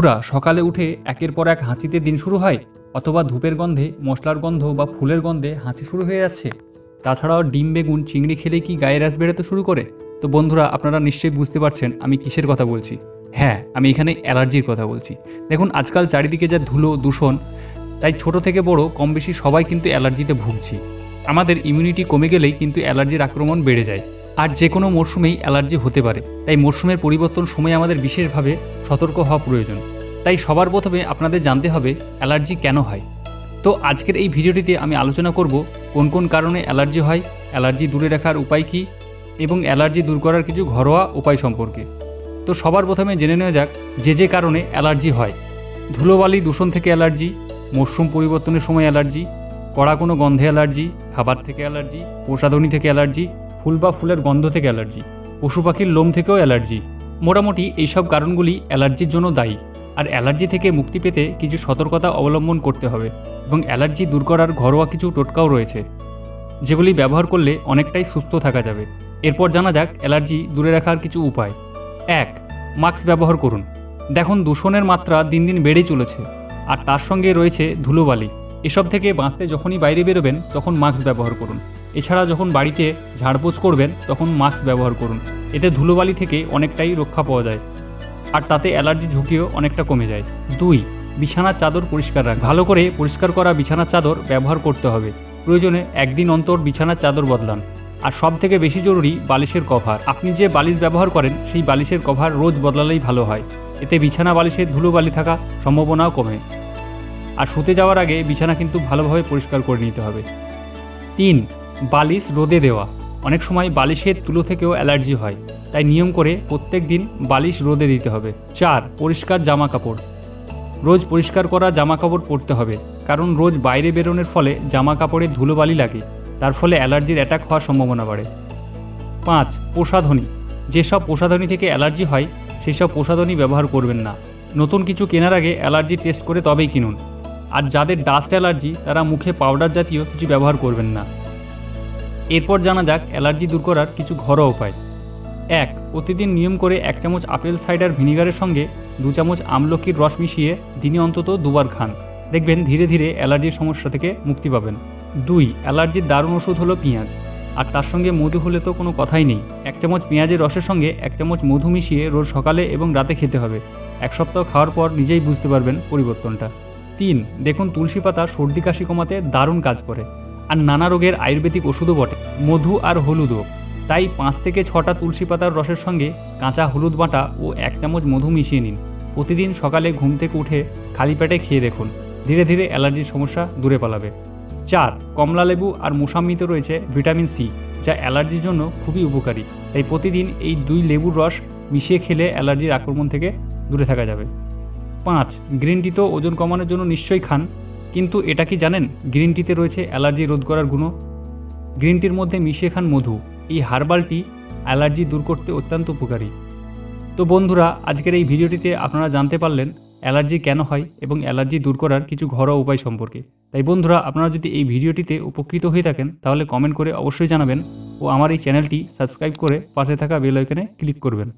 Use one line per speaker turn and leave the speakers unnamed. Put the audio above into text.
বন্ধুরা, সকালে উঠে একের পর এক হাঁচিতে দিন শুরু হয়, অথবা ধূপের গন্ধে, মশলার গন্ধ বা ফুলের গন্ধে হাঁচি শুরু হয়ে যাচ্ছে। তাছাড়াও ডিম, বেগুন, চিংড়ি খেলে কি গায়ে র্যাশ বেরোতে শুরু করে? তো বন্ধুরা, আপনারা নিশ্চয়ই বুঝতে পারছেন আমি কিসের কথা বলছি। হ্যাঁ, আমি এখানে অ্যালার্জির কথা বলছি। দেখুন, আজকাল চারিদিকে যা ধুলো, দূষণ, তাই ছোট থেকে বড় কম বেশি সবাই কিন্তু অ্যালার্জিতে ভুগছি। আমাদের ইমিউনিটি কমে গেলেই কিন্তু অ্যালার্জির আক্রমণ বেড়ে যায়। আর যে কোনো মরশুমেই অ্যালার্জি হতে পারে, তাই মরশুমের পরিবর্তন সময়ে আমাদের বিশেষভাবে সতর্ক হওয়া প্রয়োজন। তাই সবার প্রথমে আপনাদের জানতে হবে অ্যালার্জি কেন হয়। তো আজকের এই ভিডিওটিতে আমি আলোচনা করব কোন কোন কারণে অ্যালার্জি হয়, অ্যালার্জি দূরে রাখার উপায় কী, এবং অ্যালার্জি দূর করার কিছু ঘরোয়া উপায় সম্পর্কে। তো সবার প্রথমে জেনে নেওয়া যাক যে কারণে অ্যালার্জি হয়। ধুলোবালি দূষণ থেকে অ্যালার্জি, মরশুম পরিবর্তনের সময় অ্যালার্জি, কড়া কোনো গন্ধে অ্যালার্জি, খাবার থেকে অ্যালার্জি, প্রসাধনী থেকে অ্যালার্জি, ফুল বা ফুলের গন্ধ থেকে অ্যালার্জি, পশু পাখির লোম থেকেও অ্যালার্জি। মোটামুটি এইসব কারণগুলি অ্যালার্জির জন্য দায়ী। আর অ্যালার্জি থেকে মুক্তি পেতে কিছু সতর্কতা অবলম্বন করতে হবে, এবং অ্যালার্জি দূর করার ঘরোয়া কিছু টোটকাও রয়েছে, যেগুলি ব্যবহার করলে অনেকটাই সুস্থ থাকা যাবে। এরপর জানা যাক অ্যালার্জি দূরে রাখার কিছু উপায়। 1. মাস্ক ব্যবহার করুন। দেখুন, দূষণের মাত্রা দিন দিন বেড়েই চলেছে, আর তার সঙ্গে রয়েছে ধুলোবালি। এসব থেকে বাঁচতে যখনই বাইরে বেরোবেন তখন মাস্ক ব্যবহার করুন। এছাড়া যখন বাড়িতে ঝাড়পোছ করবেন তখন মাস্ক ব্যবহার করুন। এতে ধুলোবালি থেকে অনেকটাই রক্ষা পাওয়া যায়, আর তাতে অ্যালার্জি ঝুঁকিও অনেকটা কমে যায়। 2. বিছানার চাদর পরিষ্কার রাখ। ভালো করে পরিষ্কার করা বিছানার চাদর ব্যবহার করতে হবে। প্রয়োজনে একদিন অন্তর বিছানার চাদর বদলান। আর সব থেকে বেশি জরুরি বালিশের কভার। আপনি যে বালিশ ব্যবহার করেন সেই বালিশের কভার রোজ বদলালেই ভালো হয়। এতে বিছানা বালিশের ধুলোবালি থাকা সম্ভাবনাও কমে। আর শুতে যাওয়ার আগে বিছানা কিন্তু ভালোভাবে পরিষ্কার করে নিতে হবে। 3. বালিশ রোদে দেওয়া। অনেক সময় বালিশের তুলো থেকেও অ্যালার্জি হয়, তাই নিয়ম করে প্রত্যেক দিন বালিশ রোদে দিতে হবে। 4. পরিষ্কার জামা কাপড়। রোজ পরিষ্কার করা জামা কাপড় পরতে হবে, কারণ রোজ বাইরে বেরোনোর ফলে জামা কাপড়ে ধুলোবালি লাগে, তার ফলে অ্যালার্জির অ্যাটাক হওয়ার সম্ভাবনা বাড়ে। 5. প্রসাধনী। যেসব প্রসাধনী থেকে অ্যালার্জি হয় সেই সব প্রসাধনী ব্যবহার করবেন না। নতুন কিছু কেনার আগে অ্যালার্জি টেস্ট করে তবেই কিনুন। আর যাদের ডাস্ট অ্যালার্জি তারা মুখে পাউডার জাতীয় কিছু ব্যবহার করবেন না। এরপর জানা যাক অ্যালার্জি দূর করার কিছু ঘরোয়া উপায়। 1. প্রতিদিন নিয়ম করে 1 চামচ আপেল সাইডার ভিনিগারের সঙ্গে 2 চামচ আমলকির রস মিশিয়ে দিনে অন্তত 2 বার খান। দেখবেন ধীরে ধীরে অ্যালার্জির সমস্যা থেকে মুক্তি পাবেন। 2. অ্যালার্জির দারুণ ওষুধ হলো পেঁয়াজ, আর তার সঙ্গে মধু হলে তো কোনো কথাই নেই। 1 চামচ পেঁয়াজের রসের সঙ্গে 1 চামচ মধু মিশিয়ে রোজ সকালে এবং রাতে খেতে হবে। 1 সপ্তাহ খাওয়ার পর নিজেই বুঝতে পারবেন পরিবর্তনটা। 3. দেখুন, তুলসী পাতা সর্দি কাশি কমাতে দারুণ কাজ করে, আর নানা রোগের আয়ুর্বেদিক ওষুধও বটে। মধু আর হলুদও। তাই 5 থেকে 6টা তুলসী পাতার রসের সঙ্গে কাঁচা হলুদ বাটা ও 1 চামচ মধু মিশিয়ে নিন। প্রতিদিন সকালে ঘুম থেকে উঠে খালি পেটে খেয়ে দেখুন, ধীরে ধীরে অ্যালার্জির সমস্যা দূরে পালাবে। 4. কমলা লেবু আর মোসাম্বিতে রয়েছে ভিটামিন সি, যা অ্যালার্জির জন্য খুবই উপকারী। তাই প্রতিদিন এই 2 লেবুর রস মিশিয়ে খেলে অ্যালার্জির আক্রমণ থেকে দূরে থাকা যাবে। 5. গ্রিন টি তো ওজন কমানোর জন্য নিশ্চয়ই খান, কিন্তু এটা কি জানেন গ্রিন টিতে রয়েছে অ্যালার্জি রোধ করার গুণ? গ্রিন টির মধ্যে মিশিয়ে খান মধু। এই হার্বাল টি অ্যালার্জি দূর করতে অত্যন্ত উপকারী। তো বন্ধুরা, আজকের এই ভিডিওটিতে আপনারা জানতে পারলেন অ্যালার্জি কেন হয় এবং অ্যালার্জি দূর করার কিছু ঘরোয়া উপায় সম্পর্কে। তাই বন্ধুরা, আপনারা যদি এই ভিডিওটিতে উপকৃত হয়ে থাকেন তাহলে কমেন্ট করে অবশ্যই জানাবেন, ও আমার এই চ্যানেলটি সাবস্ক্রাইব করে পাশে থাকা বেল আইকনে ক্লিক করবেন।